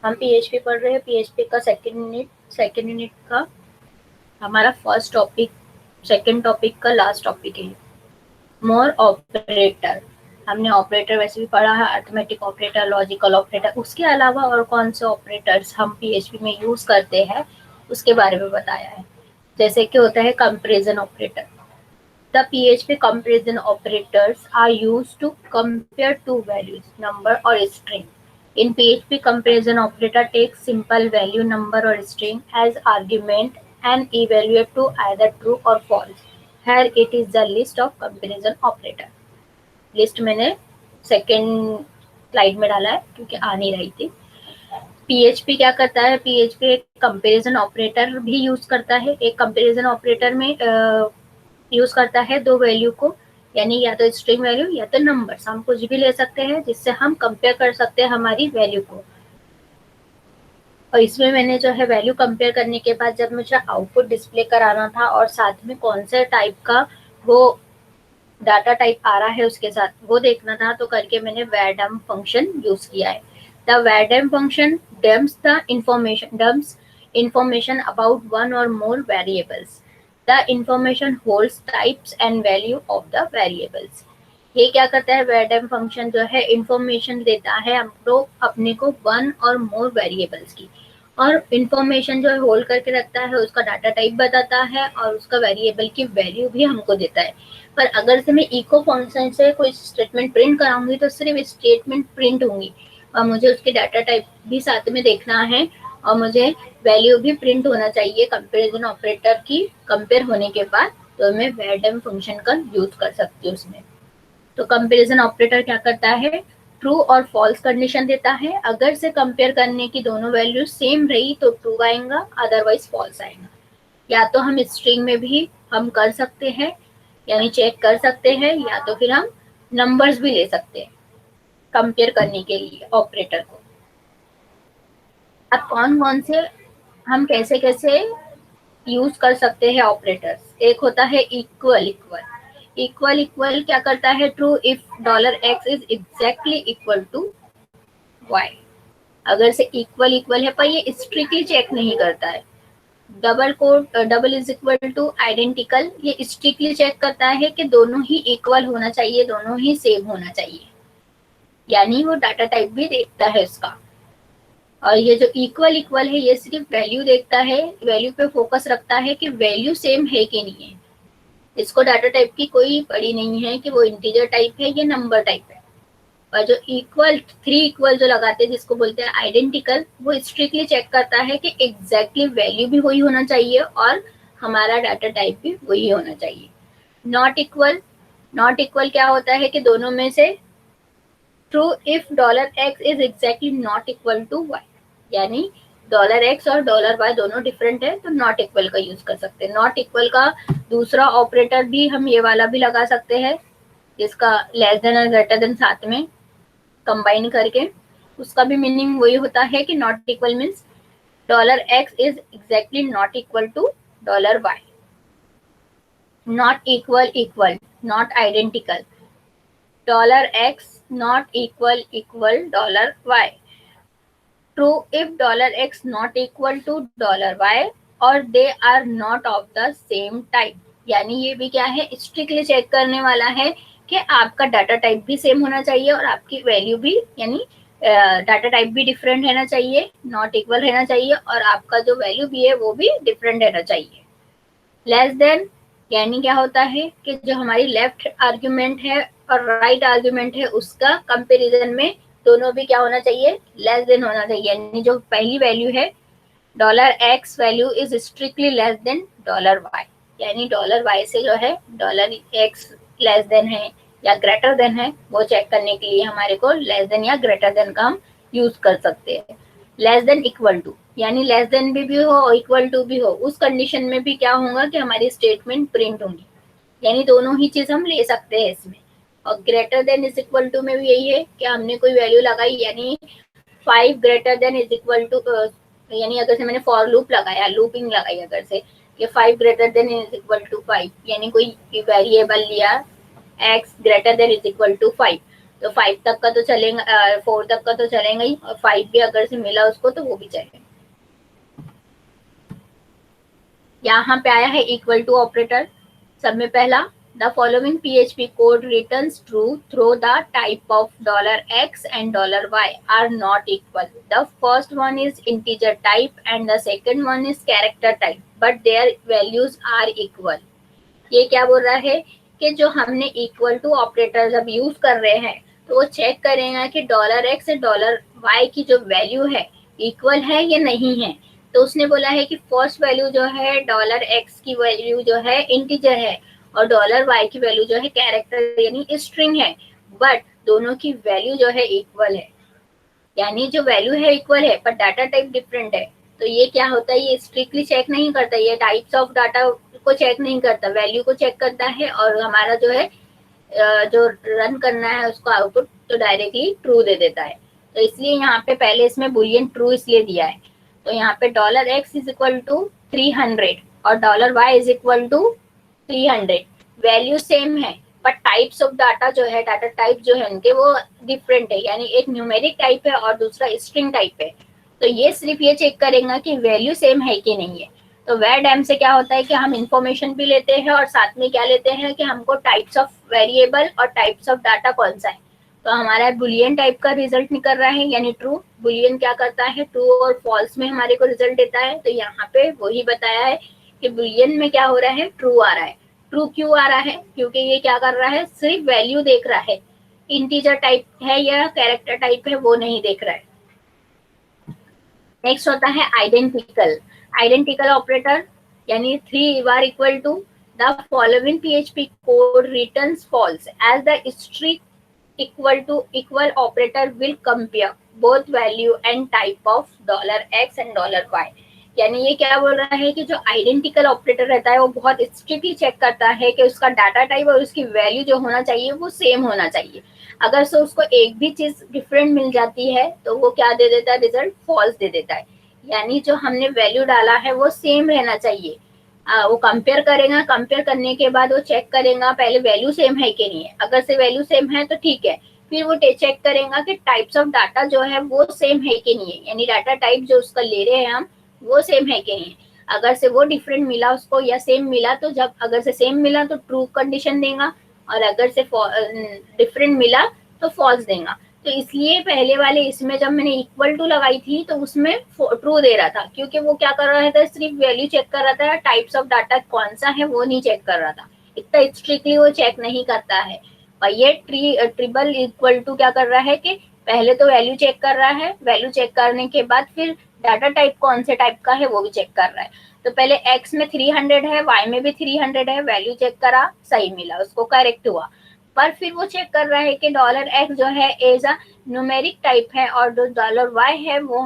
हम पीएचपी पढ़ रहे हैं। पीएचपी का सेकेंड यूनिट का हमारा फर्स्ट टॉपिक, सेकेंड टॉपिक का लास्ट टॉपिक है मोर ऑपरेटर। हमने ऑपरेटर वैसे भी पढ़ा है, अरिथमेटिक ऑपरेटर, लॉजिकल ऑपरेटर। उसके अलावा और कौन से ऑपरेटर्स हम पीएचपी में यूज करते हैं उसके बारे में बताया है। जैसे कि होता है comparison operator. The PHP comparison operators are used to compare two values, number or string. In PHP, comparison operator takes simple value number or string as argument and evaluate to either true or false. Here it is the list of comparison operator. List मैंने second slide में डाला है क्योंकि आ नहीं रही थी। PHP क्या करता है? PHP एक कंपैरिजन ऑपरेटर भी यूज करता है। एक कंपैरिजन ऑपरेटर में यूज करता है दो वैल्यू को, यानी या तो स्ट्रिंग वैल्यू या तो नंबर्स, हम कुछ भी ले सकते हैं जिससे हम कंपेयर कर सकते हैं हमारी वैल्यू को। और इसमें मैंने जो है वैल्यू कंपेयर करने के बाद जब मुझे आउटपुट डिस्प्ले कराना था और साथ में कौन से टाइप का वो डाटा टाइप आ रहा है उसके साथ वो देखना था, तो करके मैंने वैरडम फंक्शन यूज किया है। The var dump function dumps information about one or more variables. The information holds types and value of the variables. ये क्या करता है? वैरडम फंक्शन जो है इंफॉर्मेशन देता है हमको अपने को वन और मोर वेरिएबल्स की, और इंफॉर्मेशन जो है होल्ड करके रखता है, उसका डाटा टाइप बताता है और उसका वेरिएबल की वैल्यू भी हमको देता है। पर अगर से मैं इको फंक्शन से कोई स्टेटमेंट प्रिंट कराऊंगी तो सिर्फ स्टेटमेंट प्रिंट होंगी और मुझे उसके डाटा टाइप भी साथ में देखना है और मुझे वैल्यू भी प्रिंट होना चाहिए कंपैरिजन ऑपरेटर की कंपेयर होने के बाद, तो मैं वैरडम फंक्शन का यूज कर सकती हूँ उसमें। तो कंपैरिजन ऑपरेटर क्या करता है? ट्रू और फॉल्स कंडीशन देता है। अगर से कंपेयर करने की दोनों वैल्यू सेम रही तो ट्रू आएगा, अदरवाइज फॉल्स आएगा। या तो हम स्ट्रिंग में भी हम कर सकते हैं, यानी चेक कर सकते हैं, या तो फिर हम नंबर्स भी ले सकते हैं कंपेयर करने के लिए ऑपरेटर को। अब कौन कौन से हम कैसे कैसे यूज कर सकते हैं ऑपरेटर्स? एक होता है इक्वल इक्वल। इक्वल इक्वल क्या करता है? True if $x is exactly equal to y। अगर से इक्वल इक्वल है पर ये स्ट्रिक्टली चेक नहीं करता है। Double is equal two identical, ये स्ट्रिक्टली चेक करता है कि दोनों ही इक्वल होना चाहिए, दोनों ही सेम होना चाहिए, यानी वो डाटा टाइप भी देखता है इसका। और ये जो इक्वल इक्वल है ये सिर्फ वैल्यू देखता है, वैल्यू पे फोकस रखता है कि वैल्यू सेम है कि नहीं है। इसको डाटा टाइप की कोई पड़ी नहीं है कि वो इंटीजर टाइप है या नंबर टाइप है। और जो इक्वल, थ्री इक्वल जो लगाते हैं जिसको बोलते हैं आइडेंटिकल, वो स्ट्रिक्टली चेक करता है कि एग्जैक्टली वैल्यू भी वही होना चाहिए और हमारा डाटा टाइप भी वही होना चाहिए। नॉट इक्वल, नॉट इक्वल क्या होता है कि दोनों में से true if $x is exactly not equal to y, यानी $x और $y दोनों डिफरेंट है तो नॉट इक्वल का यूज कर सकते हैं। नॉट इक्वल का दूसरा ऑपरेटर भी हम ये वाला भी लगा सकते हैं जिसका लेस देन और ग्रेटर देन साथ में कंबाइन करके, उसका भी मीनिंग वही होता है कि not equal means $x is exactly not equal to $y। Not equal equal, not identical, $x not equal $y। True if $x not equal to $y और they are not of the same type, यानी ये भी क्या है? Strictly check करने वाला है कि आपका डाटा टाइप भी सेम होना चाहिए और आपकी वैल्यू भी, यानी डाटा टाइप भी डिफरेंट रहना चाहिए, नॉट इक्वल रहना चाहिए, और आपका जो वैल्यू भी है वो भी डिफरेंट रहना चाहिए। लेस देन यानी क्या होता है कि जो हमारी लेफ्ट आर्ग्यूमेंट है और राइट आर्ग्यूमेंट है उसका कंपैरिजन में दोनों भी क्या होना चाहिए? लेस देन होना चाहिए, यानी जो पहली वैल्यू है $x value is strictly less than $y, यानी $y से जो है $x लेस देन है या ग्रेटर देन है वो चेक करने के लिए हमारे को लेस देन या ग्रेटर देन का हम यूज कर सकते हैं। लेस देन इक्वल टू, यानी लेस देन भी हो और इक्वल टू भी हो, उस कंडीशन में भी क्या होगा कि हमारी स्टेटमेंट प्रिंट होंगी, यानी दोनों ही चीज हम ले सकते हैं इसमें। और greater than is equal to में भी यही है कि हमने कोई वैल्यू लगाई, यानी 5 greater than is equal to, यानी अगर से मैंने फॉर लूप लगाया, लूपिंग लगाई अगर से कि 5 greater than is equal to 5, यानी कोई वेरिएबल लिया x greater than is equal to 5, तो 5 तक का तो चलेगा, 4 तक का तो चलेगा ही, और 5 भी अगर से मिला उसको तो वो भी चलेगा। यहाँ पे आया है इक्वल टू ऑपरेटर। सब में पहला, the following PHP code returns true through the type of $x and $y are not equal. The first one is integer type and the second one is character type, but their values are equal. ये क्या बोल रहा है कि जो हमने equal to operator जब use कर रहे हैं तो वो चेक करेगा कि $x से $y की जो वैल्यू है इक्वल है या नहीं है। तो उसने बोला है कि फर्स्ट वैल्यू जो है $x की वैल्यू जो है इंटीजर है और $y की वैल्यू जो है कैरेक्टर यानी स्ट्रिंग है, बट दोनों की वैल्यू जो है इक्वल है, यानी जो वैल्यू है इक्वल है पर डाटा टाइप डिफरेंट है। तो ये क्या होता है, ये स्ट्रिक्टली चेक नहीं करता, ये टाइप्स ऑफ डाटा को चेक नहीं करता, वैल्यू को चेक करता है और हमारा जो है जो रन करना है उसको आउटपुट तो डायरेक्टली ट्रू दे देता है। तो इसलिए यहाँ पे पहले इसमें बुलियन ट्रू इसलिए दिया है। तो यहाँ पे $x इज इक्वल टू 300 और $y is equal to 300, value same है पर टाइप्स ऑफ डाटा जो है, डाटा टाइप जो है उनके वो डिफरेंट है, यानी एक न्यूमेरिक टाइप है और दूसरा स्ट्रिंग टाइप है। तो ये सिर्फ ये चेक करेगा कि वैल्यू सेम है कि नहीं है। तो वैर से क्या होता है कि हम इंफॉर्मेशन भी लेते हैं और साथ में क्या लेते हैं कि हमको टाइप्स ऑफ वेरिएबल और टाइप्स ऑफ डाटा कौन सा है। तो हमारा बुलियन टाइप का रिजल्ट निकल रहा है यानी ट्रू। बुलियन क्या करता है, ट्रू और फॉल्स में हमारे को रिजल्ट देता है। तो यहाँ पे वही बताया है कि बुलियन में क्या हो रहा है, ट्रू आ रहा है। ट्रू क्यों आ रहा है, क्योंकि ये क्या कर रहा है, सिर्फ वैल्यू देख रहा है, इंटीजर टाइप है या कैरेक्टर टाइप है वो नहीं देख रहा है। नेक्स्ट होता है आइडेंटिकल। आइडेंटिकल ऑपरेटर यानी 3 बार equal to the following PHP code returns false as the string equal to equal operator will compare both value and type of $x and $y। यानी ये क्या बोल रहा है कि जो आइडेंटिकल ऑपरेटर रहता है वो बहुत स्ट्रिक्टली चेक करता है कि उसका डाटा टाइप और उसकी वैल्यू जो होना चाहिए वो सेम होना चाहिए। अगर से उसको एक भी चीज डिफरेंट मिल जाती है तो वो क्या दे देता है, रिजल्ट फॉल्स दे देता है। यानी जो हमने वैल्यू डाला है वो सेम रहना चाहिए। वो कंपेयर करेगा, कंपेयर करने के बाद वो चेक करेगा पहले वैल्यू सेम है कि नहीं है। अगर से वैल्यू सेम है तो ठीक है, फिर वो चेक करेगा कि टाइप्स ऑफ डाटा जो है वो सेम है कि नहीं है, यानी डाटा टाइप जो उसका ले रहे हैं हम वो सेम है कि नहीं। अगर से वो डिफरेंट मिला उसको या सेम मिला तो जब अगर से सेम मिला तो ट्रू कंडीशन देगा और अगर से डिफरेंट मिला तो फॉल्स देगा। तो इसलिए पहले वाले इसमें जब मैंने इक्वल टू लगाई थी तो उसमें ट्रू दे रहा था, क्योंकि वो क्या कर रहा था, सिर्फ वैल्यू चेक कर रहा था, टाइप्स ऑफ डाटा कौन सा है वो नहीं चेक कर रहा था, इतना स्ट्रिक्टली वो चेक नहीं करता है। और ये ट्रिपल इक्वल टू क्या कर रहा है कि पहले तो वैल्यू चेक कर रहा है, वैल्यू चेक करने के बाद फिर डाटा टाइप कौन से टाइप का है वो भी चेक कर रहा है। तो पहले x में 300 है, y में भी 300 है, वैल्यू चेक करा, सही मिला, उसको करेक्ट हुआ। पर फिर वो चेक कर रहा है कि $x जो है एज अ न्यूमेरिक टाइप है और जो $y है वो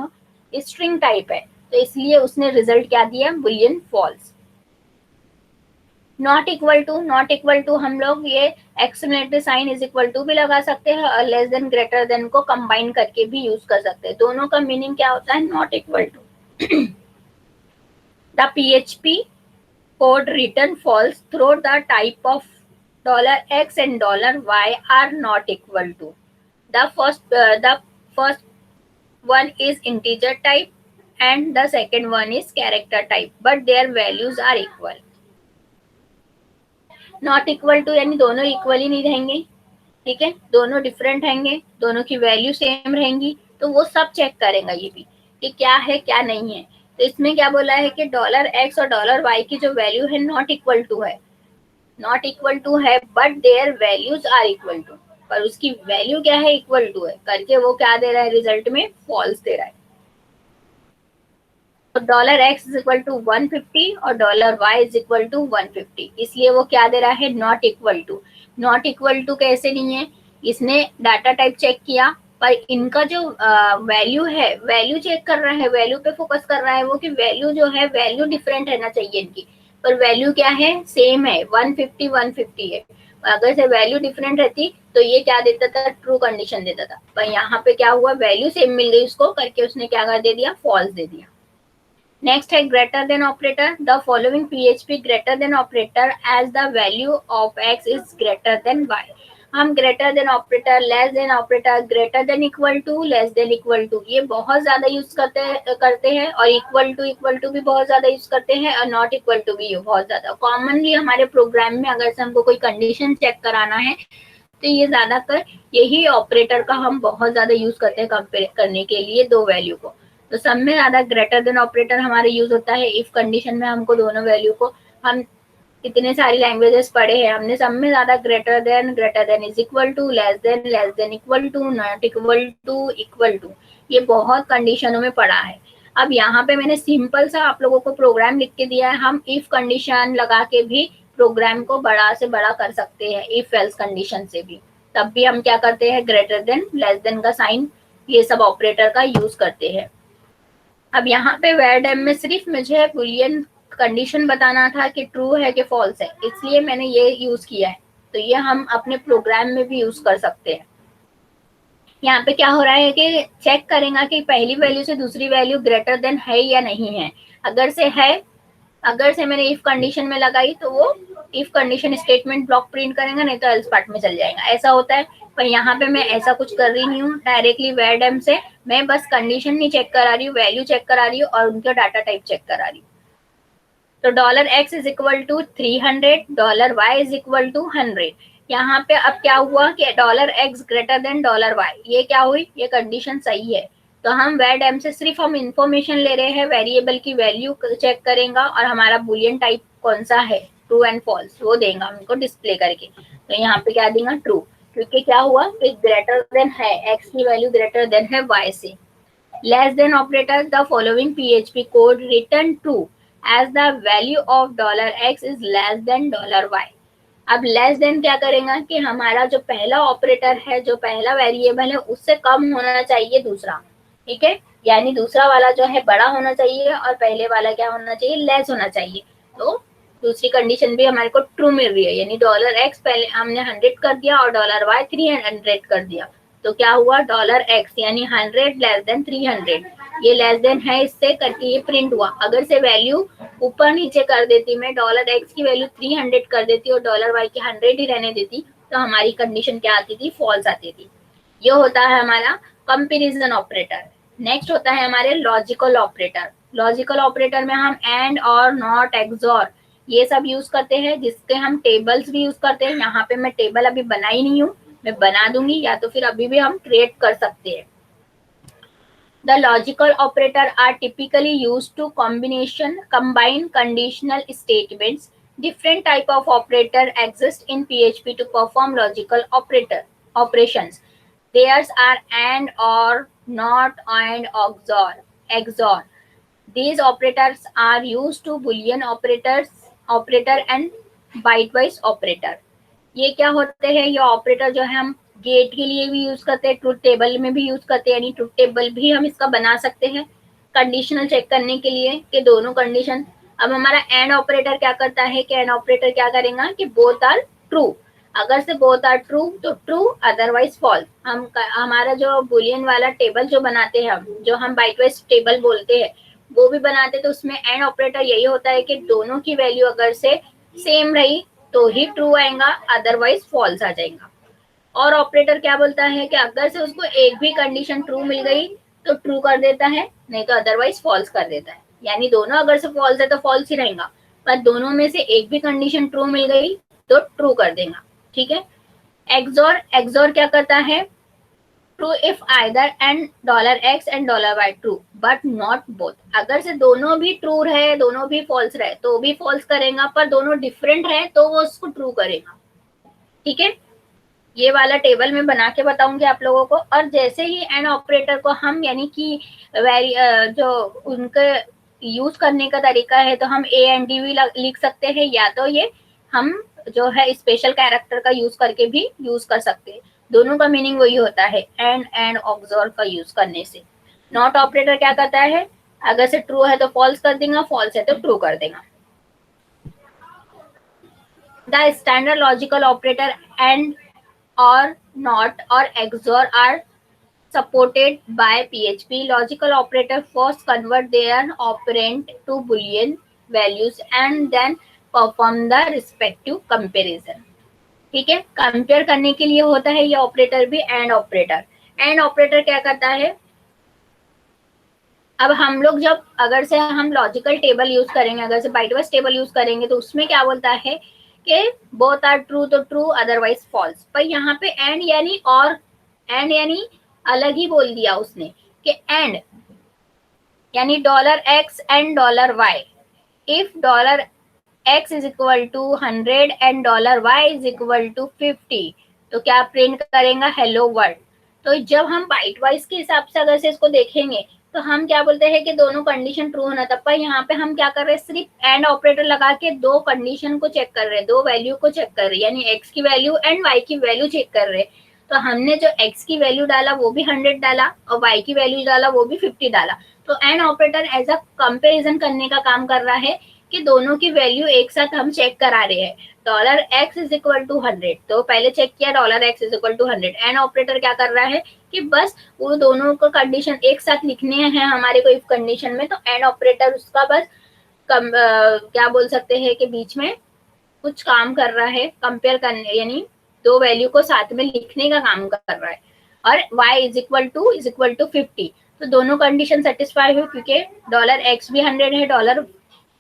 स्ट्रिंग टाइप है। तो इसलिए उसने रिजल्ट क्या दिया, boolean false. Not equal to, not equal to हम लोग ये exclamatory sign is equal to भी लगा सकते हैं और लेस देन ग्रेटर देन को कंबाइन करके भी यूज कर सकते हैं। दोनों का मीनिंग क्या होता है, not equal to. The PHP code return false through the type of $x and $y are not equal to. The first one is integer type and the second one is character type, but their values are equal. Not equal to यानी दोनों equal ही नहीं रहेंगे, ठीक है, दोनों different रहेंगे, दोनों की वैल्यू सेम रहेंगी, तो वो सब चेक करेगा ये भी कि क्या है क्या नहीं है। तो इसमें क्या बोला है कि $x और $y की जो वैल्यू है नॉट इक्वल टू है, नॉट इक्वल टू है, but their values are equal to, पर उसकी वैल्यू क्या है, इक्वल टू है करके वो क्या दे रहा है, रिजल्ट में फॉल्स दे रहा है। तो $x इज इक्वल टू 150 और $y इज इक्वल टू 150, इसलिए वो क्या दे रहा है, not equal to. Not equal to कैसे नहीं है, इसने डाटा टाइप चेक किया पर इनका जो वैल्यू है, वैल्यू चेक कर रहा है, वैल्यू पे फोकस कर रहा है वो कि वैल्यू जो है वैल्यू डिफरेंट रहना चाहिए इनकी, पर वैल्यू क्या है, सेम है, 150 है। अगर से वैल्यू डिफरेंट रहती तो ये क्या देता था, ट्रू कंडीशन देता था, पर यहाँ पे क्या हुआ, वैल्यू सेम मिल गई उसको करके उसने क्या कर दे दिया, फॉल्स दे दिया। नेक्स्ट है greater than operator. The following PHP greater than operator as the value of x is greater than y। हम greater than operator, less than operator, greater than equal to, less than equal to, ये बहुत ज्यादा use करते हैं और equal to भी बहुत ज्यादा यूज करते हैं और नॉट इक्वल टू भी बहुत ज्यादा कॉमनली हमारे प्रोग्राम में। अगर से हमको कोई कंडीशन चेक कराना है तो ये ज्यादातर यही ऑपरेटर का हम बहुत ज्यादा यूज करते हैं कंपेयर करने के लिए दो वैल्यू को। तो सब में ज्यादा ग्रेटर देन ऑपरेटर हमारे यूज होता है इफ कंडीशन में हमको दोनों वैल्यू को, हम इतने सारी लैंग्वेजेस पढ़े हैं हमने, सब में ज्यादा greater than is equal to, less than equal to, not equal to, ये बहुत कंडीशनों में पढ़ा है। अब यहाँ पे मैंने सिंपल सा आप लोगों को प्रोग्राम लिख के दिया है, हम इफ कंडीशन लगा के भी प्रोग्राम को बड़ा से बड़ा कर सकते हैं, इफ एल्स कंडीशन से भी। तब भी हम क्या करते हैं, ग्रेटर देन, लेस देन का साइन, ये सब ऑपरेटर का यूज करते हैं। अब यहाँ पे वेरडेम में सिर्फ मुझे बुलियन कंडीशन बताना था कि ट्रू है कि फॉल्स है, इसलिए मैंने ये यूज किया है। तो ये हम अपने प्रोग्राम में भी यूज कर सकते हैं। यहाँ पे क्या हो रहा है कि चेक करेगा कि पहली वैल्यू से दूसरी वैल्यू ग्रेटर देन है या नहीं है। अगर से है, अगर से मैंने इफ कंडीशन में लगाई तो वो if condition statement block print करेगा, नहीं तो एल्स पार्ट में चल जाएगा, ऐसा होता है। पर यहाँ पे मैं ऐसा कुछ कर रही नहीं हूँ, डायरेक्टली वेरडेम से मैं बस कंडीशन नहीं चेक करा रही हूँ, वैल्यू चेक करा रही हूँ और उनका डाटा टाइप चेक करा रही हूँ। तो $x is equal to 300, $y is equal to 100। यहाँ पे अब क्या हुआ कि $x ग्रेटर देन $y, ये क्या हुई, ये कंडीशन सही है। तो हम वेरडेम से सिर्फ हम इंफॉर्मेशन ले रहे हैं, वेरिएबल की वैल्यू चेक करेगा और हमारा बुलियन टाइप कौन सा है, ट्रू एंड फॉल्स, वो देगा हमको डिस्प्ले करके। तो यहाँ पे क्या देगा, ट्रू, क्योंकि क्या हुआ, ग्रेटर देन है, x की वैल्यू ग्रेटर देन है y से। Less than operator, the following PHP code return true as the value of $x is less than $y। अब लेस देन क्या करेगा कि हमारा जो पहला ऑपरेटर है, जो पहला वेरिएबल है, उससे कम होना चाहिए दूसरा, ठीक है, यानी दूसरा वाला जो है बड़ा होना चाहिए और पहले वाला क्या होना चाहिए, लेस होना चाहिए। तो दूसरी कंडीशन भी हमारे को ट्रू मिल रही है, यानी $x पहले हमने 100 कर दिया और $y 300 कर दिया। तो क्या हुआ, $x यानी 100 लेस देन 300, ये लेस देन है इससे करके ये प्रिंट हुआ। अगर से वैल्यू ऊपर नीचे कर देती, मैं $x की वैल्यू 300 कर देती और $y की 100 ही रहने देती, तो हमारी कंडीशन क्या आती थी, फॉल्स आती थी। ये होता है हमारा कंपैरिजन ऑपरेटर। नेक्स्ट होता है हमारे लॉजिकल ऑपरेटर। लॉजिकल ऑपरेटर में हम एंड और नॉट, एक्सॉर, ये सब यूज करते हैं, जिसके हम टेबल्स भी यूज करते हैं। यहाँ पे मैं टेबल अभी बनाई नहीं हूँ, मैं बना दूंगी, या तो फिर अभी भी हम क्रिएट कर सकते हैं। The logical operator are typically used to combine conditional statements. Different type of operator exist in PHP to perform logical operations. Theirs are and, or, not, and, XOR. These operators are used to Boolean operator and bitewise operator. ये क्या होते हैं, ये operator जो है हम gate के लिए भी यूज करते हैं, ट्रुथ टेबल में भी यूज करते हैं, यानी ट्रुथ टेबल भी हम इसका बना सकते हैं कंडीशनल चेक करने के लिए कि दोनों कंडीशन। अब हमारा एंड ऑपरेटर क्या करता है कि एंड ऑपरेटर क्या करेगा कि बोथ आर ट्रू, अगर से बोथ आर ट्रू तो ट्रू, अदरवाइज फॉल्स। हम हमारा जो बुलियन वाला टेबल जो बनाते हैं हम, जो हम बाइटवाइज टेबल बोलते हैं, वो भी बनाते, तो उसमें एंड ऑपरेटर यही होता है कि दोनों की वैल्यू अगर से सेम रही तो ही ट्रू आएगा, अदरवाइज फॉल्स आ जाएगा। और ऑपरेटर क्या बोलता है कि अगर से उसको एक भी कंडीशन ट्रू मिल गई तो ट्रू कर देता है, नहीं तो अदरवाइज फॉल्स कर देता है। यानी दोनों अगर से फॉल्स है तो फॉल्स ही रहेगा, पर दोनों में से एक भी कंडीशन ट्रू मिल गई तो ट्रू कर देगा, ठीक है। एक्सॉर क्या करता है, true if either and $x and $y true but not both. अगर से दोनों भी ट्रू रहे, दोनों भी फॉल्स रहे तो भी फॉल्स करेगा, पर दोनों डिफरेंट है तो वो उसको ट्रू करेगा, ठीक है। ये वाला टेबल में बना के बताऊंगी आप लोगों को। और जैसे ही एंड ऑपरेटर को हम, यानी कि जो उनके यूज करने का तरीका है, तो हम AND भी लिख सकते हैं, या तो ये हम जो है स्पेशल कैरेक्टर का यूज करके भी यूज कर सकते हैं। दोनों का मीनिंग वही होता है, एंड ऑक्सॉर का यूज करने से। नॉट ऑपरेटर क्या करता है, अगर से ट्रू है तो फॉल्स कर देगा, फॉल्स है तो ट्रू कर देगा। The standard logical operator and or not or XOR are supported by PHP. Logical operator first convert their operand to Boolean values and then perform the respective comparison. ठीक है, compare करने के लिए होता है ये ऑपरेटर भी एंड ऑपरेटर। एंड ऑपरेटर क्या करता है, अब हम लोग जब अगर से हम लॉजिकल टेबल यूज करेंगे, अगर से बाइटवाइज टेबल यूज करेंगे तो उसमें क्या बोलता है कि बोथ आर ट्रू तो ट्रू अदरवाइज फॉल्स। पर यहाँ पे एंड यानी और, एंड यानी अलग ही बोल दिया उसने कि एंड यानी $x and $y। If $x is equal to 100 and $y is equal to 50 तो क्या प्रिंट करेगा, हेलो वर्ल्ड। तो जब हम बाइट वाइज के हिसाब से अगर से इसको देखेंगे तो हम क्या बोलते हैं कि दोनों कंडीशन ट्रू होना था। पर यहाँ पे हम क्या कर रहे हैं, सिर्फ एंड ऑपरेटर लगा के दो कंडीशन को चेक कर रहे हैं, दो वैल्यू को चेक कर रहे हैं, यानी एक्स की वैल्यू एंड वाई की वैल्यू चेक कर रहे हैं। तो हमने जो एक्स की वैल्यू डाला वो भी 100 डाला और वाई की वैल्यू डाला वो भी 50 डाला। तो and operator as a comparison करने का काम कर रहा है कि दोनों की वैल्यू एक साथ हम चेक करा रहे हैं। $x इज इक्वल टू 100 तो पहले चेक किया $x is equal to 100। And operator क्या कर रहा है कि बस वो दोनों को कंडीशन एक साथ लिखने हैं हमारे को इफ कंडीशन में, तो एंड ऑपरेटर उसका बस क्या बोल सकते हैं कि बीच में कुछ काम कर रहा है, कंपेयर करने यानी दो वैल्यू को साथ में लिखने का काम कर रहा है। और y इज इक्वल टू 50 तो दोनों कंडीशन सेटिस्फाई हुई क्योंकि $x भी 100 है,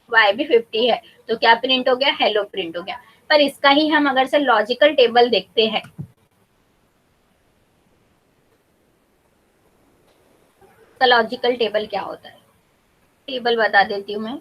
y भी 50 है। तो क्या प्रिंट हो गया, हेलो प्रिंट हो गया। पर इसका ही हम अगर से लॉजिकल टेबल देखते हैं तो लॉजिकल टेबल क्या होता है, टेबल बता देती हूँ मैं।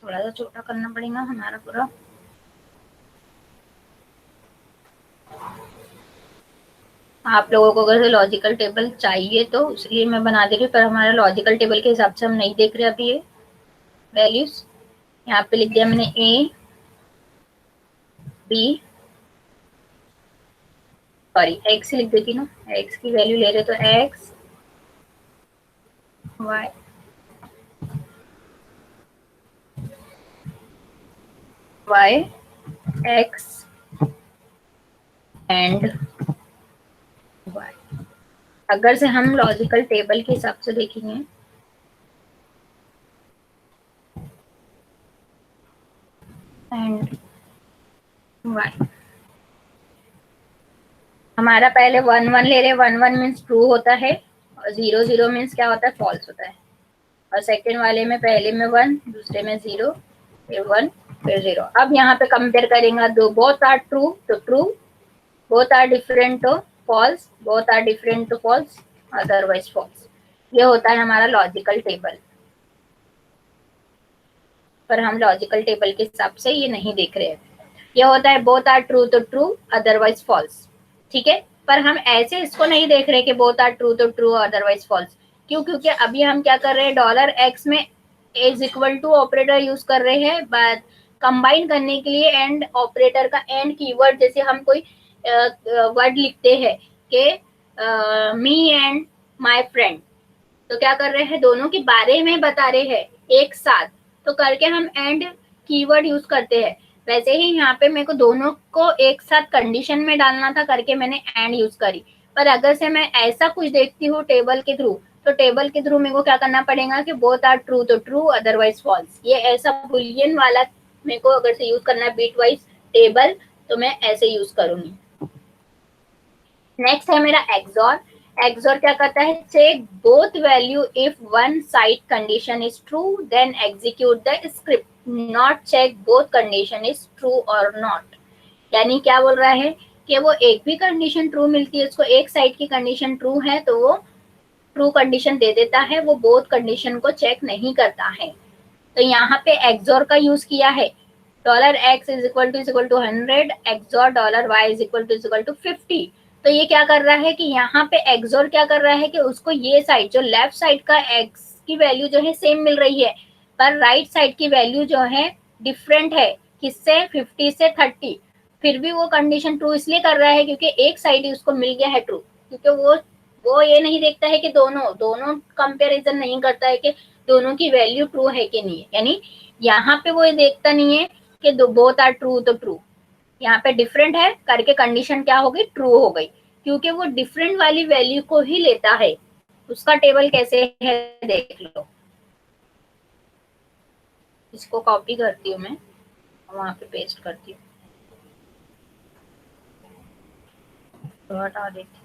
थोड़ा सा छोटा करना पड़ेगा हमारा पूरा। आप लोगों को अगर लॉजिकल टेबल चाहिए तो इसलिए मैं बना दे रही हूँ, पर हमारा लॉजिकल टेबल के हिसाब से हम नहीं देख रहे अभी ये वैल्यूज। यहाँ पे लिख दिया मैंने ए बी, सॉरी एक्स लिख देती ना, एक्स की वैल्यू ले रहे तो x y y x and y. अगर से हम लॉजिकल टेबल के हिसाब से देखेंगे एंड वाई, हमारा पहले 1 1 ले रहे, 1 1 मीन्स ट्रू होता है और 0 0 मीन्स क्या होता है, फॉल्स होता है। और सेकेंड वाले में पहले में 1 दूसरे में 0 फिर 1 फिर 0। अब यहाँ पे कंपेयर करेंगे, दो बोथ आर ट्रू तो ट्रू, बोथ आर डिफरेंट तो फॉल्स, बोथ आर डिफरेंट तो फॉल्स अदरवाइज फॉल्स। ये होता है हमारा लॉजिकल टेबल। पर हम लॉजिकल टेबल के हिसाब से ये नहीं देख रहे हैं। ये होता है बोथ आर ट्रू तो ट्रू अदरवाइज फॉल्स, ठीक है। पर हम ऐसे इसको नहीं देख रहे कि बोथ आर ट्रू तो ट्रू अदरवाइज फॉल्स। क्यों, क्योंकि अभी हम क्या कर रहे हैं, $x में is equal to operator use कर रहे हैं, बट कंबाइन करने के लिए एंड ऑपरेटर का एंड कीवर्ड, जैसे हम कोई वर्ड लिखते हैं कि मी एंड माय फ्रेंड, तो क्या कर रहे हैं, दोनों के बारे में बता रहे हैं एक साथ, तो करके हम एंड कीवर्ड यूज करते हैं। वैसे ही यहाँ पे मेरे को दोनों को एक साथ कंडीशन में डालना था करके मैंने एंड यूज करी। पर अगर से मैं ऐसा कुछ देखती हूँ टेबल के थ्रू, तो टेबल के थ्रू मेरे को क्या करना पड़ेगा कि बोथ आर ट्रू तो ट्रू अदरवाइज फॉल्स। ये ऐसा बुलियन वाला मेरे को अगर से यूज करना है बीट वाइज टेबल, तो मैं ऐसे यूज करूंगी। नेक्स्ट है मेरा एक्सॉर। एक्सॉर क्या करता है, check both value, if one side condition is true then execute the script, not check both condition is true और नॉट। यानी क्या बोल रहा है कि वो एक भी कंडीशन ट्रू मिलती है, उसको एक साइड की कंडीशन ट्रू है तो वो ट्रू कंडीशन दे देता है, वो बोथ कंडीशन को चेक नहीं करता है। तो यहाँ पे एक्सॉर का यूज किया है, $x is equal to 100 XOR $y is equal to 50। तो ये क्या कर रहा है कि यहाँ पे एक्सॉर क्या कर रहा है कि उसको ये साइड जो लेफ्ट साइड का x की वैल्यू जो है सेम मिल रही है, पर राइट साइड की वैल्यू जो है डिफरेंट है, किससे, 50 से 30। फिर भी वो कंडीशन ट्रू इसलिए कर रहा है क्योंकि एक साइड ही उसको मिल गया है ट्रू, क्योंकि वो ये नहीं देखता है कि दोनों दोनों कंपैरिजन नहीं करता है कि दोनों की वैल्यू ट्रू है कि नहीं है। यानी यहाँ पे वो ये देखता नहीं है कि बोथ आर ट्रू तो ट्रू, यहाँ पे डिफरेंट है करके कंडीशन क्या हो गई, ट्रू हो गई, क्योंकि वो डिफरेंट वाली वैल्यू को ही लेता है। उसका टेबल कैसे है देख लो, इसको कॉपी करती हूँ मैं, वहां पे पेस्ट करती हूँ, तो हटा देती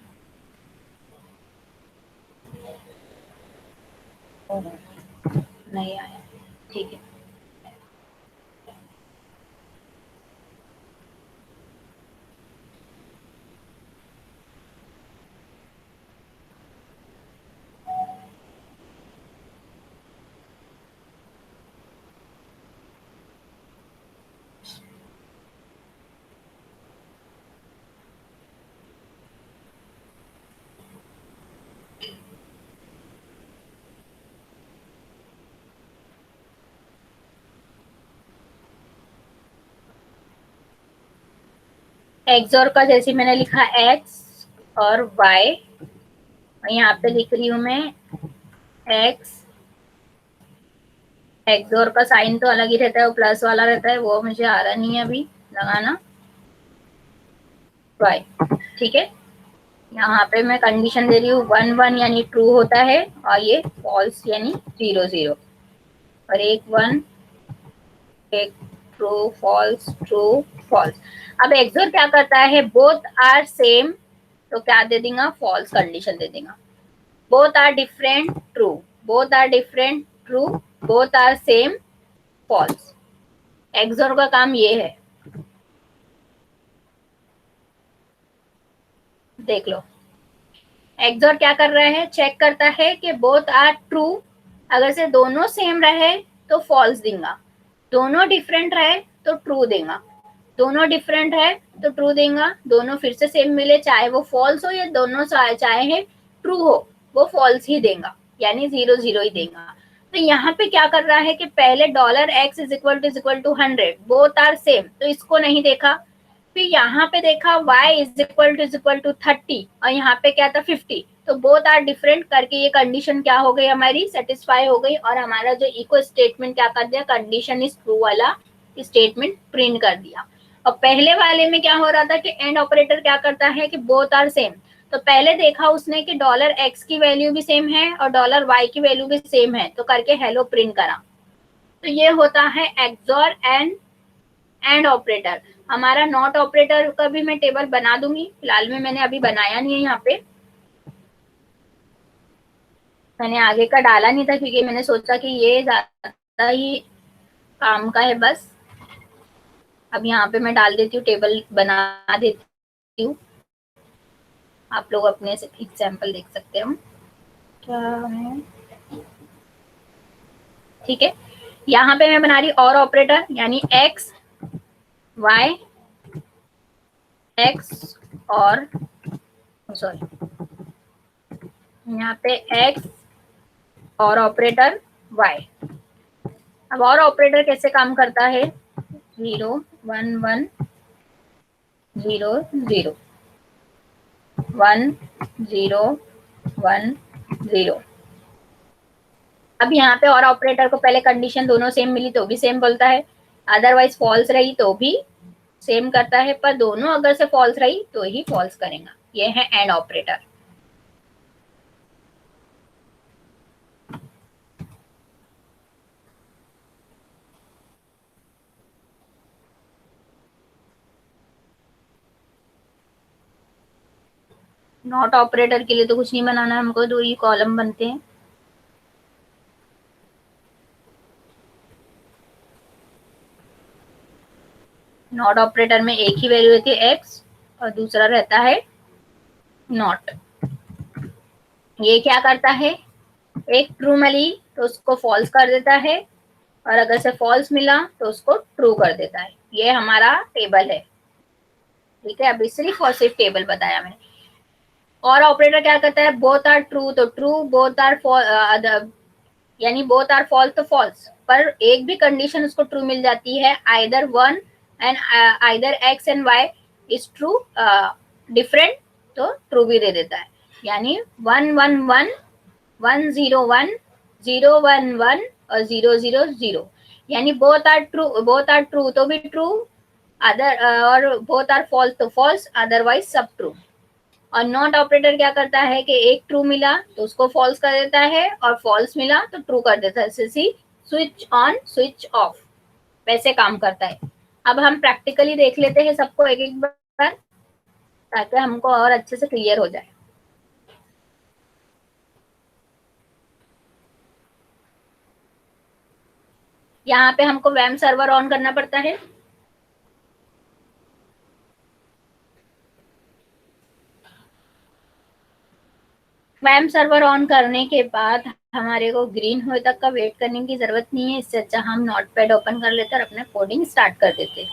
हूँ, नहीं आया, ठीक है। एक्स और का जैसे मैंने लिखा एक्स और वाई, और यहाँ पे लिख रही हूँ मैं एक्स, एक्स और का साइन तो अलग ही रहता है, वो प्लस वाला रहता है, वो मुझे आ रहा नहीं है अभी लगाना, वाई, ठीक है। यहाँ पे मैं कंडीशन दे रही हूँ 1 1 यानी ट्रू होता है, और ये फॉल्स यानी 0 0, और एक 1 एक ट्रू फॉल्स ट्रू फॉल्स। अब एक्सोर क्या करता है, बोथ आर सेम, तो क्या दे देगा, फॉल्स कंडीशन दे देगा। Both are different true, both are different true, both are same false. XOR का काम ये है, देख लो। एक्सोर क्या कर रहा है, चेक करता है कि बोथ आर ट्रू, अगर से दोनों सेम रहे तो फॉल्स देगा, दोनों डिफरेंट रहे तो ट्रू देगा, दोनों डिफरेंट है तो ट्रू देगा, दोनों फिर से सेम मिले चाहे वो फॉल्स हो या दोनों चाहे ट्रू हो, वो फॉल्स ही देगा, यानी 0 0 ही देगा। तो यहाँ पे क्या कर रहा है कि पहले $x = 100, बोथ आर सेम, तो इसको नहीं देखा। फिर यहाँ पे देखा y = 30, और यहाँ पे क्या था 50, तो बोथ आर डिफरेंट करके ये कंडीशन क्या हो गई हमारी, सेटिस्फाई हो गई, और हमारा जो इको स्टेटमेंट क्या कर दिया, कंडीशन इज ट्रू वाला स्टेटमेंट प्रिंट कर दिया। और पहले वाले में क्या हो रहा था कि एंड ऑपरेटर क्या करता है कि बोथ आर सेम, तो पहले देखा उसने कि $x की वैल्यू भी सेम है और $y की वैल्यू भी सेम है, तो करके हेलो प्रिंट करा। तो ये होता है एक्सोर एंड ऑपरेटर। हमारा नॉट ऑपरेटर का भी मैं टेबल बना दूंगी, फिलहाल में मैंने अभी बनाया नहीं है, यहाँ पे मैंने आगे का डाला नहीं था क्योंकि मैंने सोचा कि ये ज्यादा ही काम का है बस। अब यहाँ पे मैं डाल देती हूँ, टेबल बना देती हूँ, आप लोग अपने से एग्जाम्पल देख सकते हो क्या है, ठीक है। यहाँ पे मैं बना रही और ऑपरेटर, यानी एक्स वाई एक्स और सॉरी, यहाँ पे एक्स और ऑपरेटर वाई। अब और ऑपरेटर कैसे काम करता है, 0 1 1 0 0 1 0 1 0। अब यहाँ पे और ऑपरेटर को पहले कंडीशन दोनों सेम मिली तो भी सेम बोलता है, अदरवाइज फॉल्स रही तो भी सेम करता है, पर दोनों अगर से फॉल्स रही तो ही फॉल्स करेगा। ये है एंड ऑपरेटर। नॉट ऑपरेटर के लिए तो कुछ नहीं बनाना है हमको, दो ही कॉलम बनते हैं। नॉट ऑपरेटर में एक ही वैल्यू रहती है एक्स और दूसरा रहता है नॉट। ये क्या करता है, एक ट्रू मिली तो उसको फॉल्स कर देता है, और अगर से फॉल्स मिला तो उसको ट्रू कर देता है। ये हमारा टेबल है, ठीक है। अभी सिर्फ और सिर्फ टेबल बताया मैंने। और ऑपरेटर क्या करता है, बोथ आर ट्रू तो ट्रू, बोथ आर यानी बोथ आर फॉल्स तो फॉल्स, पर एक भी कंडीशन उसको ट्रू मिल जाती है, either 1 and either x and y is true different, तो ट्रू भी दे देता है। यानी 111 101 011 और 000, यानी both are true, both are true तो भी ट्रू, अदर और बोथ आर फॉल्स तो फॉल्स, अदरवाइज सब ट्रू। और नॉट ऑपरेटर क्या करता है कि एक ट्रू मिला तो उसको फॉल्स कर देता है, और फॉल्स मिला तो ट्रू कर देता है। जैसे स्विच ऑन स्विच ऑफ, वैसे काम करता है। अब हम प्रैक्टिकली देख लेते हैं सबको एक एक बार, ताकि हमको और अच्छे से क्लियर हो जाए। यहाँ पे हमको वैम सर्वर ऑन करना पड़ता है। वैम सर्वर ऑन करने के बाद हमारे को ग्रीन होने तक का वेट करने की जरूरत नहीं है। इससे अच्छा हम नोटपैड ओपन कर लेते और अपना कोडिंग स्टार्ट कर देते।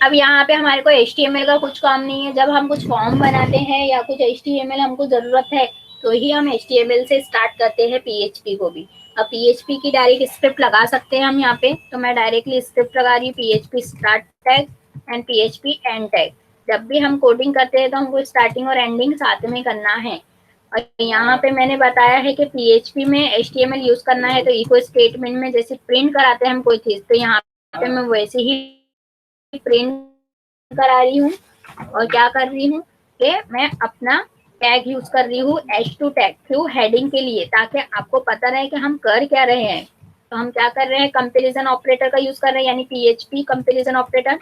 अब यहाँ पे हमारे को HTML का कुछ काम नहीं है। जब हम कुछ फॉर्म बनाते हैं या कुछ HTML हमको जरूरत है तो ही हम HTML से स्टार्ट करते हैं PHP को भी। अब PHP की डायरेक्ट स्क्रिप्ट लगा सकते हैं हम यहाँ पे, तो मैं डायरेक्टली स्क्रिप्ट लगा रही हूँ PHP start tag and PHP and tag. जब भी हम कोडिंग करते हैं तो हमको स्टार्टिंग और एंडिंग साथ में करना है। और यहाँ पे मैंने बताया है कि PHP में HTML यूज करना है, तो इको स्टेटमेंट में जैसे प्रिंट कराते हैं हम कोई चीज, तो यहाँ पे मैं वैसे ही प्रिंट करा रही हूँ। और क्या कर रही हूँ कि मैं अपना टैग यूज कर रही हूँ H2 टैग, क्यों, हेडिंग के लिए, ताकि आपको पता रहे कि हम कर क्या रहे हैं। तो हम क्या कर रहे हैं, कंपैरिजन ऑपरेटर का यूज कर रहे हैं, यानी PHP कंपैरिजन ऑपरेटर।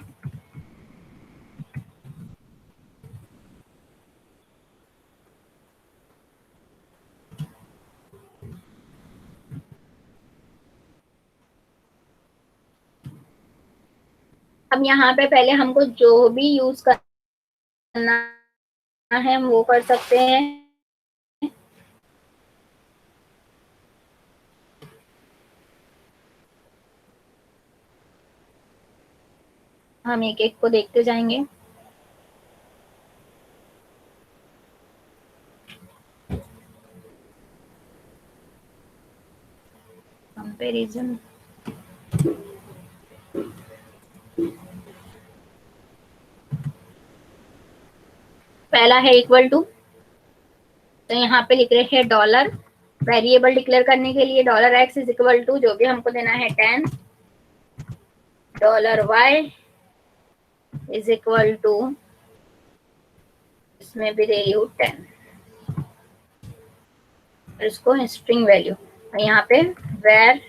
अब यहाँ पे पहले हमको जो भी यूज करना है हम वो कर सकते हैं। हम एक एक को देखते जाएंगे। कंपैरिजन, पहला है इक्वल टू, तो यहाँ पे लिख रहे हैं डॉलर। वेरिएबल डिक्लेयर करने के लिए $x इज इक्वल टू जो भी हमको देना है 10, $y इज इक्वल टू, इसमें भी दे रही हूँ 10, और इसको स्ट्रिंग वैल्यू, और यहाँ पे var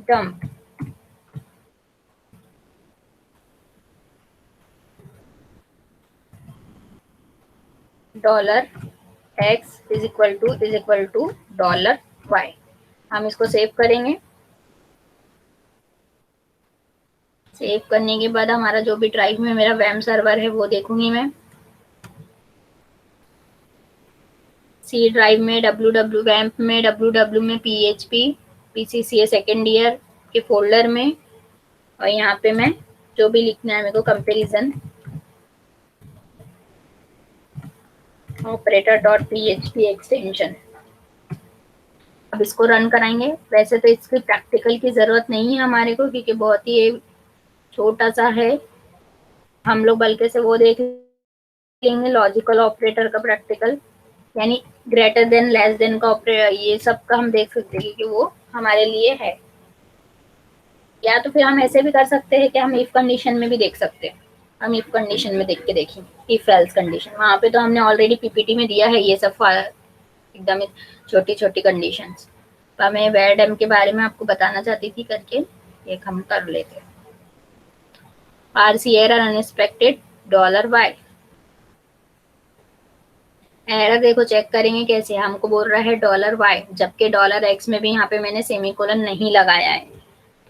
dump $x is equal to $y। हम इसको सेव करेंगे। सेव करने के बाद हमारा जो भी ड्राइव में मेरा वैम सर्वर है वो देखूंगी मैं। सी ड्राइव में www में www में PHP PCCA सेकेंड ईयर के फोल्डर में, और यहाँ पे मैं जो भी लिखना है मेरे को, comparison operator dot PHP extension. अब इसको रन कराएंगे। वैसे तो इसकी प्रैक्टिकल की जरूरत नहीं है हमारे को, क्योंकि बहुत ही छोटा सा है। हम लोग बल्कि से वो देख लेंगे लॉजिकल ऑपरेटर का प्रैक्टिकल, यानी ग्रेटर देन लेस देन का ऑपरेटर, ये सब का हम देख सकते हैं कि वो हमारे लिए है। या तो फिर हम ऐसे भी कर सकते हैं कि हम इफ कंडीशन में भी देख सकते हैं। हम इफ कंडीशन में देख के देखेंगे, इफ एल्स कंडीशन, वहां पे तो हमने ऑलरेडी PPT में दिया है ये सब एकदम छोटी छोटी कंडीशंस। तो मैं वेरडम के बारे में आपको बताना चाहती थी करके, एक हम कर लेते। RC error unexpected $y, error देखो चेक करेंगे कैसे, हमको बोल रहा है $y, जबकि $x में भी यहाँ पे मैंने सेमीकोलन नहीं लगाया है।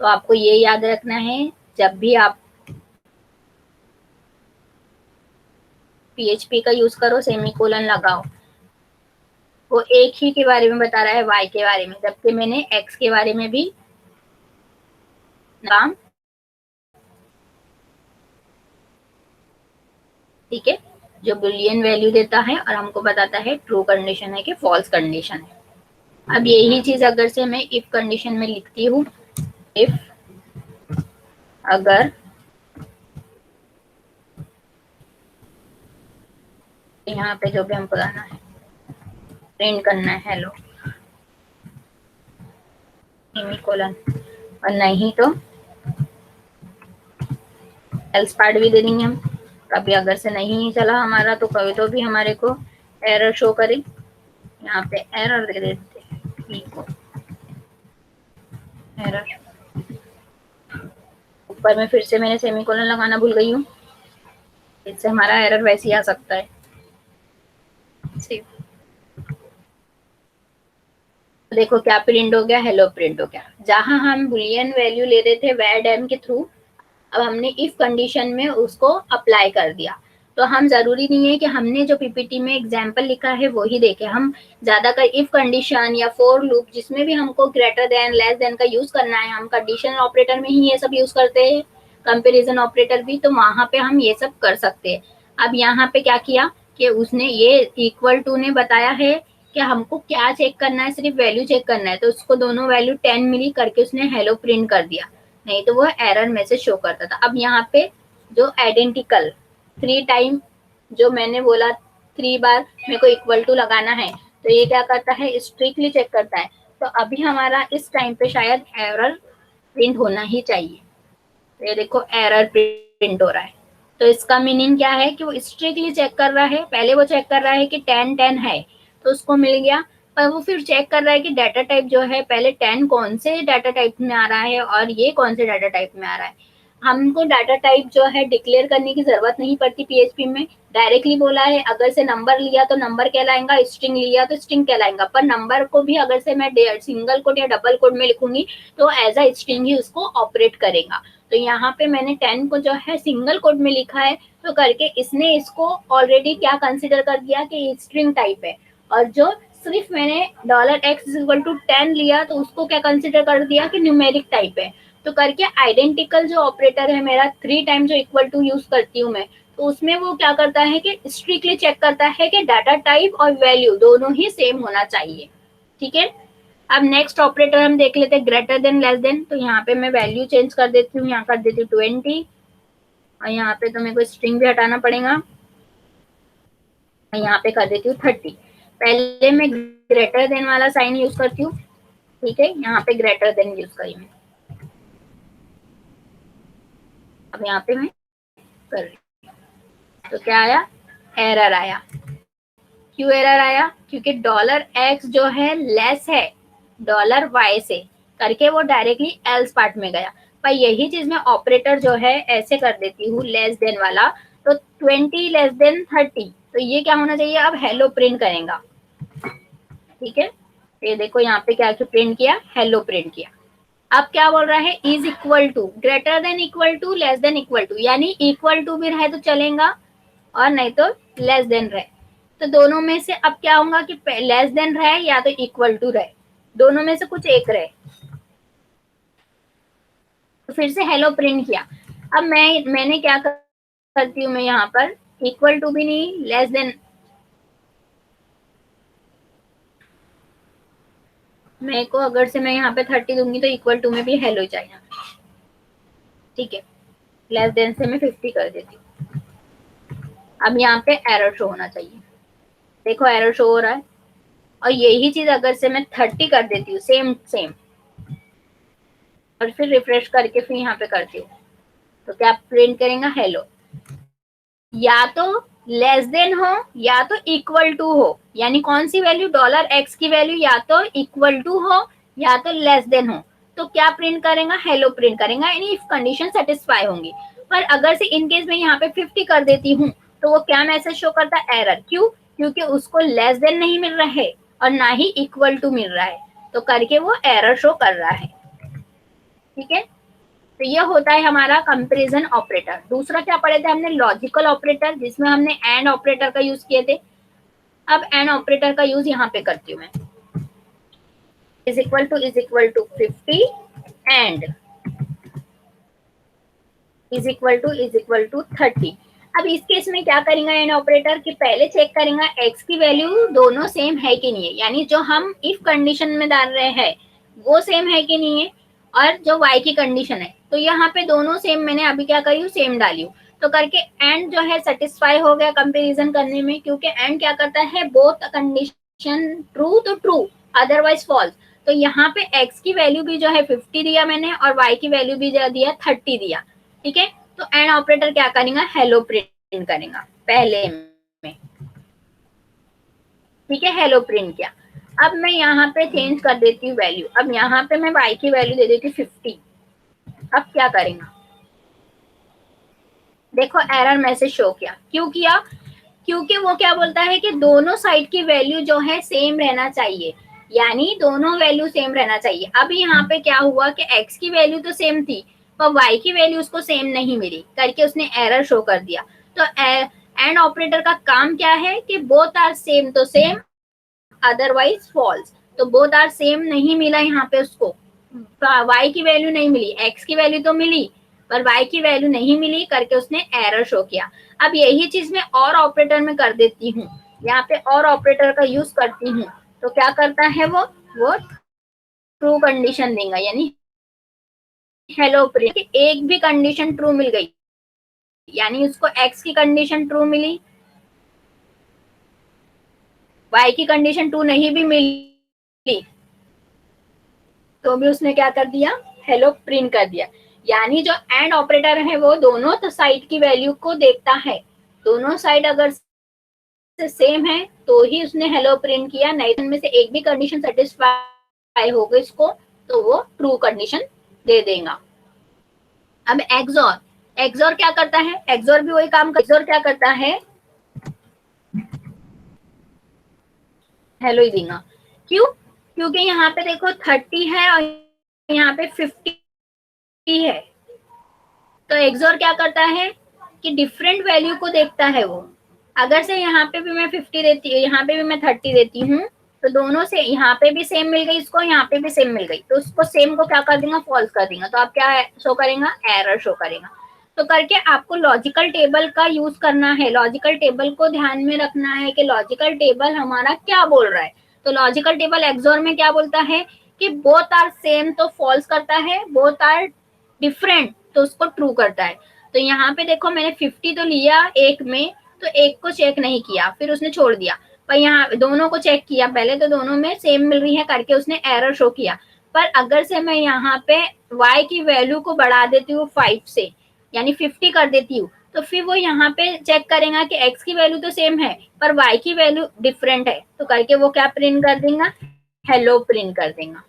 तो आपको ये याद रखना है, जब भी आप PHP का यूज करो सेमीकोलन लगाओ। वो एक ही के बारे में बता रहा है, y के बारे में, जबकि मैंने x के बारे में भी नाम, ठीक है, जो बुलियन वैल्यू देता है और हमको बताता है ट्रू कंडीशन है कि फॉल्स कंडीशन है। अब यही चीज अगर से मैं इफ कंडीशन में लिखती हूँ, इफ अगर यहाँ पे जो भी हमको लाना है, प्रिंट करना है हेलो सेमीकोलन, और नहीं तो एल्स पार्ट भी दे देंगे हम। कभी अगर से नहीं चला हमारा तो कभी तो भी हमारे को एरर शो करे, यहाँ पे एरर दे देते हैं, एरर। ऊपर में फिर से मैंने सेमीकोलन लगाना भूल गई हूँ, इससे हमारा एरर वैसे ही आ सकता है। देखो क्या प्रिंट हो गया, हेलो प्रिंट हो गया। जहां हम बुलियन वैल्यू ले रहे थे वैड एम के थ्रू, अब हमने इफ कंडीशन में उसको अप्लाई कर दिया। तो हम जरूरी नहीं है कि हमने जो पीपीटी में एग्जाम्पल लिखा है वो ही देखे, हम ज्यादातर इफ कंडीशन या फोर लूप जिसमें भी हमको ग्रेटर देन लेस देन का यूज करना है, हम कंडीशनल ऑपरेटर में ही ये सब यूज करते हैं, कंपेरिजन ऑपरेटर भी, तो वहां पे हम ये सब कर सकते हैं। अब यहाँ पे क्या किया कि उसने ये इक्वल टू ने बताया है कि हमको क्या चेक करना है, सिर्फ वैल्यू चेक करना है, तो उसको दोनों वैल्यू 10 मिली करके उसने हेलो प्रिंट कर दिया, नहीं तो वो एरर मैसेज शो करता था। अब यहाँ पे जो आइडेंटिकल 3 टाइम जो मैंने बोला 3 बार मेरे को इक्वल टू लगाना है, तो ये क्या करता है, स्ट्रिक्टली चेक करता है। तो अभी हमारा इस टाइम पे शायद एरर प्रिंट होना ही चाहिए। तो ये देखो एरर प्रिंट हो रहा है, तो इसका मीनिंग क्या है कि वो स्ट्रिक्टली चेक कर रहा है। पहले वो चेक कर रहा है कि 10 10 है तो उसको मिल गया, पर वो फिर चेक कर रहा है कि डाटा टाइप जो है पहले 10 कौन से डाटा टाइप में आ रहा है और ये कौन से डाटा टाइप में आ रहा है। हमको डाटा टाइप जो है डिक्लेयर करने की जरूरत नहीं पड़ती पीएचपी में, डायरेक्टली बोला है अगर से नंबर लिया तो नंबर कहलाएगा, स्ट्रिंग लिया तो स्ट्रिंग कहलाएगा। पर नंबर को भी अगर से मैं सिंगल कोड या डबल कोड में लिखूंगी तो एज अ स्ट्रिंग ही उसको ऑपरेट करेगा। तो यहाँ पे मैंने 10 को जो है सिंगल कोड में लिखा है, तो करके इसने इसको ऑलरेडी क्या कंसिडर कर दिया कि स्ट्रिंग टाइप है, और जो सिर्फ मैंने $x=10 लिया तो उसको क्या कंसिडर कर दिया कि न्यूमेरिक टाइप है। तो करके आइडेंटिकल जो ऑपरेटर है मेरा 3 टाइम जो इक्वल टू यूज करती हूँ मैं, तो उसमें वो क्या करता है कि स्ट्रिक्टली चेक करता है कि डाटा टाइप और वैल्यू दोनों ही सेम होना चाहिए। ठीक है, अब नेक्स्ट ऑपरेटर हम देख लेते हैं ग्रेटर देन लेस देन। तो यहाँ पे मैं वैल्यू चेंज कर देती हूँ, यहाँ कर देती हूँ 20, और यहाँ पे तो मेरे को स्ट्रिंग भी हटाना पड़ेगा, यहाँ पे कर देती हूँ 30। पहले मैं ग्रेटर देन वाला साइन यूज करती हूँ, ठीक है, यहाँ पे ग्रेटर देन यूज करी मैं। अब यहाँ पे मैं कर रही हूँ, तो क्या आया, एरर आया। क्यों एरर आया, क्योंकि $x जो है लेस है $y से, करके वो डायरेक्टली एल्स पार्ट में गया। पर यही चीज मैं ऑपरेटर जो है ऐसे कर देती हूँ लेस देन वाला, तो 20 लेस देन 30, तो ये क्या होना चाहिए, अब हेलो प्रिंट करेगा। ठीक है, ये देखो यहाँ पे क्या प्रिंट किया, हेलो प्रिंट किया। अब क्या बोल रहा है, is equal to, greater than equal to, less than equal to, यानी इक्वल टू भी रहे तो चलेगा और नहीं तो लेस देन रहे। तो दोनों में से अब क्या होगा कि लेस देन रहे या तो इक्वल टू रहे, दोनों में से कुछ एक रहे। तो फिर से हेलो प्रिंट किया। अब मैंने क्या करती हूँ, मैं यहाँ पर इक्वल टू भी नहीं, लेस देन, मेरे को अगर से मैं यहाँ पे 30 दूंगी तो इक्वल टू में भी हेलो चाहिए। ठीक है, लेस देन से मैं 50 कर देती हूँ। अब यहाँ पे एरर शो होना चाहिए, देखो एरर शो हो रहा है। और यही चीज अगर से मैं 30 कर देती हूँ सेम सेम, और फिर रिफ्रेश करके फिर यहाँ पे करती हूँ, तो क्या प्रिंट करेगा, हेलो। या तो लेस देन हो या तो इक्वल टू हो, यानी कौन सी वैल्यू, $x की वैल्यू या तो इक्वल टू हो या तो लेस देन हो, तो क्या प्रिंट करेगा, हेलो प्रिंट करेगा, यानी इफ कंडीशन सेटिस्फाई होंगी। पर अगर से इन केस में यहाँ पे 50 कर देती हूँ तो वो क्या मैसेज शो करता है, एरर। क्यों, क्योंकि उसको लेस देन नहीं मिल रहा है और ना ही इक्वल टू मिल रहा है, तो करके वो एरर शो कर रहा है। ठीक है, तो ये होता है हमारा कंपैरिजन ऑपरेटर। दूसरा क्या पढ़े थे हमने, लॉजिकल ऑपरेटर, जिसमें हमने एंड ऑपरेटर का यूज किए थे। अब एंड ऑपरेटर का यूज यहाँ पे करती हूँ मैं, is equal to 50 and is equal to 30। अब इस केस में क्या करेंगे एंड ऑपरेटर कि पहले चेक करेंगे x की वैल्यू दोनों सेम है कि नहीं है, यानी जो हम इफ कंडीशन में डाल रहे हैं वो सेम है कि नहीं है, और जो y की कंडीशन है तो यहाँ पे दोनों सेम मैंने अभी क्या करी हूँ, सेम डाली हूँ। तो करके एंड जो है सेटिस्फाई हो गया कंपैरिजन करने में, क्योंकि एंड क्या करता है, बोथ कंडीशन ट्रू तो ट्रू अदरवाइज फॉल्स। तो यहाँ पे x की वैल्यू भी जो है 50 दिया मैंने और y की वैल्यू भी दिया 30 दिया, ठीक है। तो एंड ऑपरेटर क्या करेगा, हेलो प्रिंट करेगा पहले में, ठीक है, हेलो प्रिंट किया। अब मैं यहाँ पे चेंज कर देती हूँ वैल्यू, अब यहाँ पे मैं y की वैल्यू दे देती हूँ 50। अब क्या करेगा, देखो एरर मैसेज शो किया, क्यों किया, क्योंकि वो क्या बोलता है कि दोनों साइड की वैल्यू जो है सेम रहना चाहिए, यानी दोनों वैल्यू सेम रहना चाहिए। अब यहाँ पे क्या हुआ कि x की वैल्यू तो सेम थी पर y की वैल्यू उसको सेम नहीं मिली, करके उसने एरर शो कर दिया। तो एंड ऑपरेटर का काम क्या है कि बोथ आर सेम तो सेम अदरवाइज फॉल्स। तो बोथ आर सेम नहीं मिला यहाँ पे उसको, y की वैल्यू नहीं मिली, x की वैल्यू तो मिली पर y की वैल्यू नहीं मिली, करके उसने एरर शो किया। अब यही चीज मैं और ऑपरेटर में कर देती हूँ, यहाँ पे और ऑपरेटर का यूज करती हूँ। तो क्या करता है वो ट्रू कंडीशन देगा, यानी हेलो प्रिंट, एक भी कंडीशन ट्रू मिल गई, यानी उसको x की कंडीशन ट्रू मिली, y की कंडीशन ट्रू नहीं भी मिली, तो भी उसने क्या कर दिया, हेलो प्रिंट कर दिया। यानी जो एंड ऑपरेटर है वो दोनों तो साइड की वैल्यू को देखता है, दोनों साइड अगर सेम है तो ही उसने हेलो प्रिंट किया, नहीं तो इनमें से एक भी कंडीशन सेटिस्फाई हो गई इसको तो वो ट्रू कंडीशन दे देगा। अब एक्सॉर, एक्सॉर क्या करता है, एक्सॉर भी वही काम, एक्सॉर क्या करता है, हेलो ही देगा। क्यों, क्योंकि यहाँ पे देखो 30 है और यहाँ पे 50 है, तो एक्सॉर क्या करता है कि डिफरेंट वैल्यू को देखता है वो। अगर से यहाँ पे भी मैं 50 देती हूँ, यहाँ पे भी मैं 30 देती हूँ, तो दोनों से यहाँ पे भी सेम मिल गई इसको, यहाँ पे भी सेम मिल गई, तो उसको सेम को क्या कर देगा, फॉल्स कर देगा। तो आप क्या शो करेगा, एरर शो करेगा। तो करके आपको लॉजिकल टेबल का यूज करना है, लॉजिकल टेबल को ध्यान में रखना है कि लॉजिकल टेबल हमारा क्या बोल रहा है। तो लॉजिकल टेबल एक्सॉर में क्या बोलता है कि बोथ आर सेम तो फॉल्स करता है, बोथ आर डिफरेंट तो उसको ट्रू करता है। तो यहाँ पे देखो मैंने 50 तो लिया एक में, तो एक को चेक नहीं किया, फिर उसने छोड़ दिया, पर यहाँ दोनों को चेक किया पहले, तो दोनों में सेम मिल रही है, करके उसने एरर शो किया। पर अगर से मैं यहाँ पे y की वैल्यू को बढ़ा देती हूँ 5 से, यानी 50 कर देती हूँ, तो फिर वो यहाँ पे चेक करेगा कि x की वैल्यू तो सेम है पर y की वैल्यू डिफरेंट है, तो करके वो क्या प्रिंट कर देगा, हेलो प्रिंट कर देगा।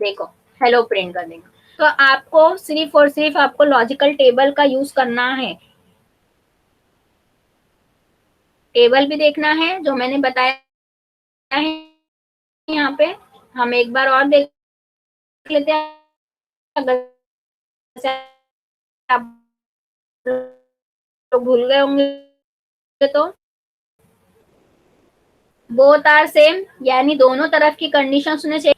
देखो हेलो प्रिंट कर देगा। तो आपको सिर्फ और सिर्फ आपको लॉजिकल टेबल का यूज करना है, टेबल भी देखना है जो मैंने बताया है यहाँ पे। हम एक बार और देख लेते हैं, अगर आप लोग भूल गए होंगे तो। बोथ आर सेम, यानी दोनों तरफ की कंडीशन उसने चेक,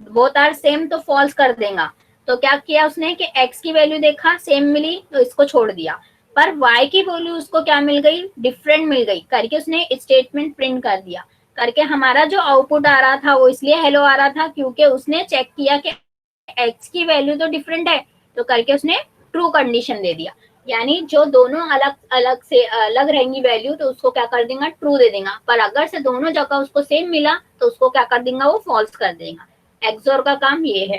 बोथ आर सेम तो फॉल्स कर देगा। तो क्या किया उसने कि x की वैल्यू देखा सेम मिली तो इसको छोड़ दिया, पर y की वैल्यू उसको क्या मिल गई, डिफरेंट मिल गई, करके उसने स्टेटमेंट प्रिंट कर दिया। करके हमारा जो आउटपुट आ रहा था वो इसलिए हेलो आ रहा था क्योंकि उसने चेक किया कि x की वैल्यू तो डिफरेंट है, तो करके उसने ट्रू कंडीशन दे दिया। यानी जो दोनों अलग अलग से अलग रहेंगी वैल्यू तो उसको क्या कर देगा, ट्रू दे देगा, पर अगर से दोनों जगह उसको सेम मिला तो उसको क्या कर देगा, वो फॉल्स कर देगा। एक्सोर का काम ये है,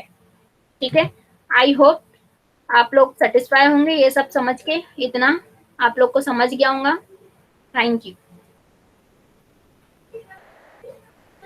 ठीक है। आई होप आप लोग सेटिस्फाई होंगे ये सब समझ के, इतना आप लोग को समझ गया होगा। Thank you.